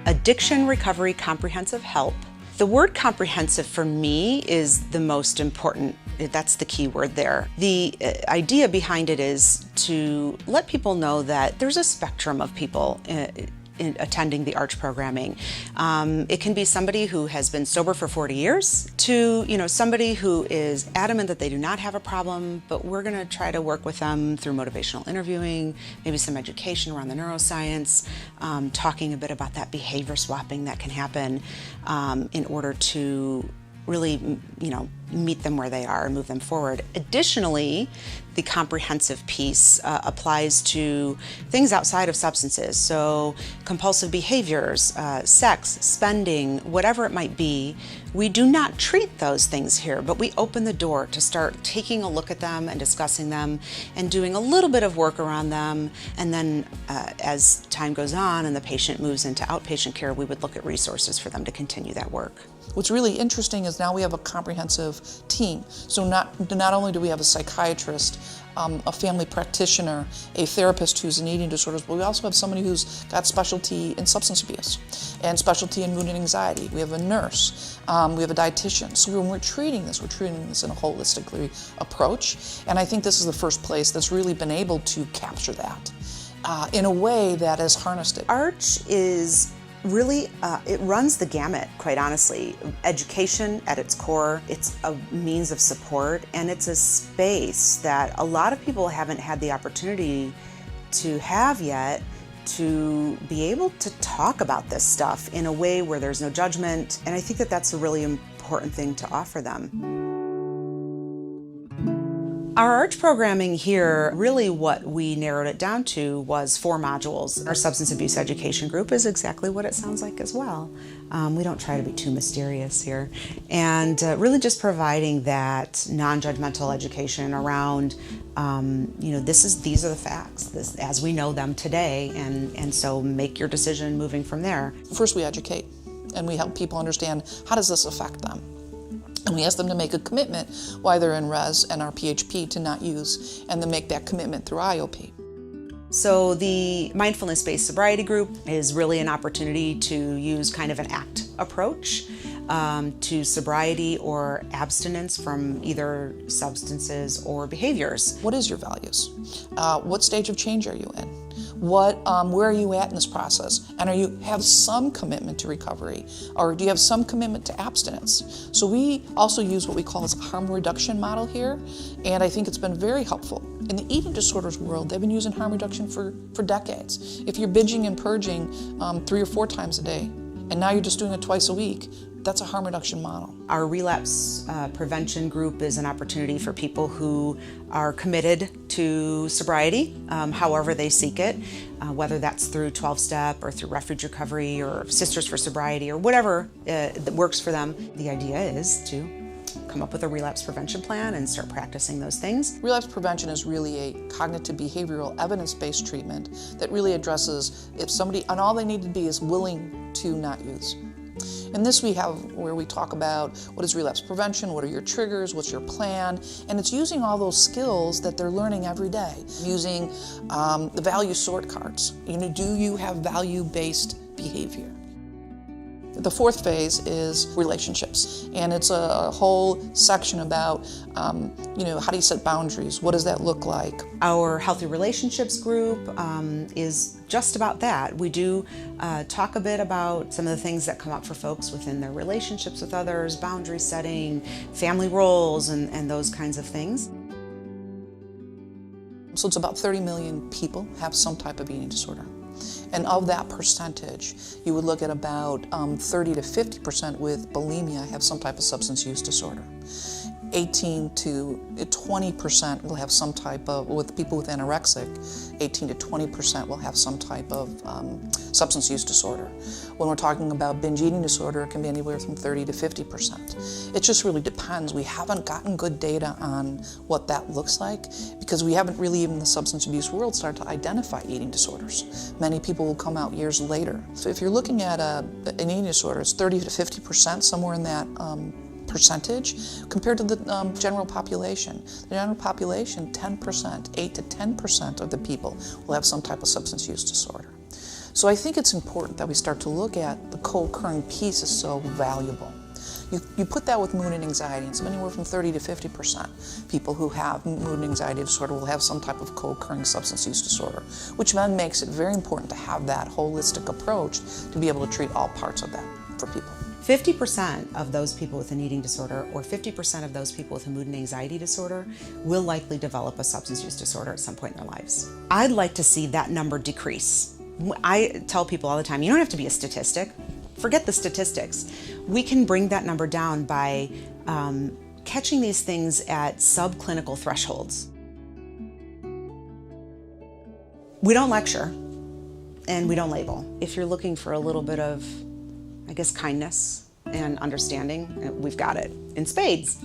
Addiction Recovery Comprehensive Help. The word comprehensive for me is the most important. That's the key word there. The idea behind it is to let people know that there's a spectrum of people in attending the ARCH programming. It can be somebody who has been sober for 40 years to somebody who is adamant that they do not have a problem, but we're going to try to work with them through motivational interviewing, maybe some education around the neuroscience, talking a bit about that behavior swapping that can happen in order to really meet them where they are and move them forward. Additionally, the comprehensive piece applies to things outside of substances. So compulsive behaviors, sex, spending, whatever it might be. We do not treat those things here, but we open the door to start taking a look at them and discussing them and doing a little bit of work around them. And then as time goes on and the patient moves into outpatient care, we would look at resources for them to continue that work. What's really interesting is now we have a comprehensive team. So not only do we have a psychiatrist, a family practitioner, a therapist who's in eating disorders, but we also have somebody who's got specialty in substance abuse and specialty in mood and anxiety. We have a nurse, we have a dietitian. So when we're treating this in a holistic approach. And I think this is the first place that's really been able to capture that in a way that has harnessed it. ARCH is really, it runs the gamut, quite honestly. Education at its core, it's a means of support, and it's a space that a lot of people haven't had the opportunity to have yet, to be able to talk about this stuff in a way where there's no judgment, and I think that that's a really important thing to offer them. Our ARCH programming here, really what we narrowed it down to was 4 modules. Our substance abuse education group is exactly what it sounds like as well. We don't try to be too mysterious here. And really just providing that non-judgmental education around, these are the facts, as we know them today, and so make your decision moving from there. First we educate, and we help people understand how does this affect them. And we ask them to make a commitment while they're in res and our PHP to not use, and then make that commitment through IOP. So the Mindfulness-Based Sobriety group is really an opportunity to use kind of an ACT approach to sobriety or abstinence from either substances or behaviors. What is your values? What stage of change are you in? Where are you at in this process? And have some commitment to recovery? Or do you have some commitment to abstinence? So we also use what we call this harm reduction model here, and I think it's been very helpful. In the eating disorders world, they've been using harm reduction for decades. If you're binging and purging 3 or 4 times a day, and now you're just doing it twice a week, that's a harm reduction model. Our relapse prevention group is an opportunity for people who are committed to sobriety, however they seek it, whether that's through 12-step or through refuge recovery or Sisters for Sobriety or whatever that works for them. The idea is to come up with a relapse prevention plan and start practicing those things. Relapse prevention is really a cognitive behavioral evidence-based treatment that really addresses if somebody, and all they need to be is willing to not use. In this we have where we talk about what is relapse prevention, what are your triggers, what's your plan, and it's using all those skills that they're learning every day. Using the value sort cards. Do you have value-based behavior? The 4th phase is relationships, and it's a whole section about, how do you set boundaries? What does that look like? Our Healthy Relationships group is just about that. We do talk a bit about some of the things that come up for folks within their relationships with others, boundary setting, family roles, and those kinds of things. So it's about 30 million people have some type of eating disorder. And of that percentage, you would look at about 30 to 50% with bulimia have some type of substance use disorder. 18 to 20% will have some type of, with people with anorexic, 18 to 20% will have some type of substance use disorder. When we're talking about binge eating disorder, it can be anywhere from 30 to 50%. It just really depends. We haven't gotten good data on what that looks like because we haven't really, even in the substance abuse world, started to identify eating disorders. Many people will come out years later. So if you're looking at an eating disorder, it's 30 to 50%, somewhere in that percentage, compared to the general population. The general population, 10%, 8 to 10% of the people will have some type of substance use disorder. So I think it's important that we start to look at the co-occurring piece is so valuable. You put that with mood and anxiety, and it's anywhere from 30 to 50% people who have mood and anxiety disorder will have some type of co-occurring substance use disorder, which then makes it very important to have that holistic approach to be able to treat all parts of that for people. 50% of those people with an eating disorder or 50% of those people with a mood and anxiety disorder will likely develop a substance use disorder at some point in their lives. I'd like to see that number decrease. I tell people all the time, you don't have to be a statistic. Forget the statistics. We can bring that number down by catching these things at subclinical thresholds. We don't lecture and we don't label. If you're looking for a little bit of, I guess, kindness and understanding, we've got it in spades.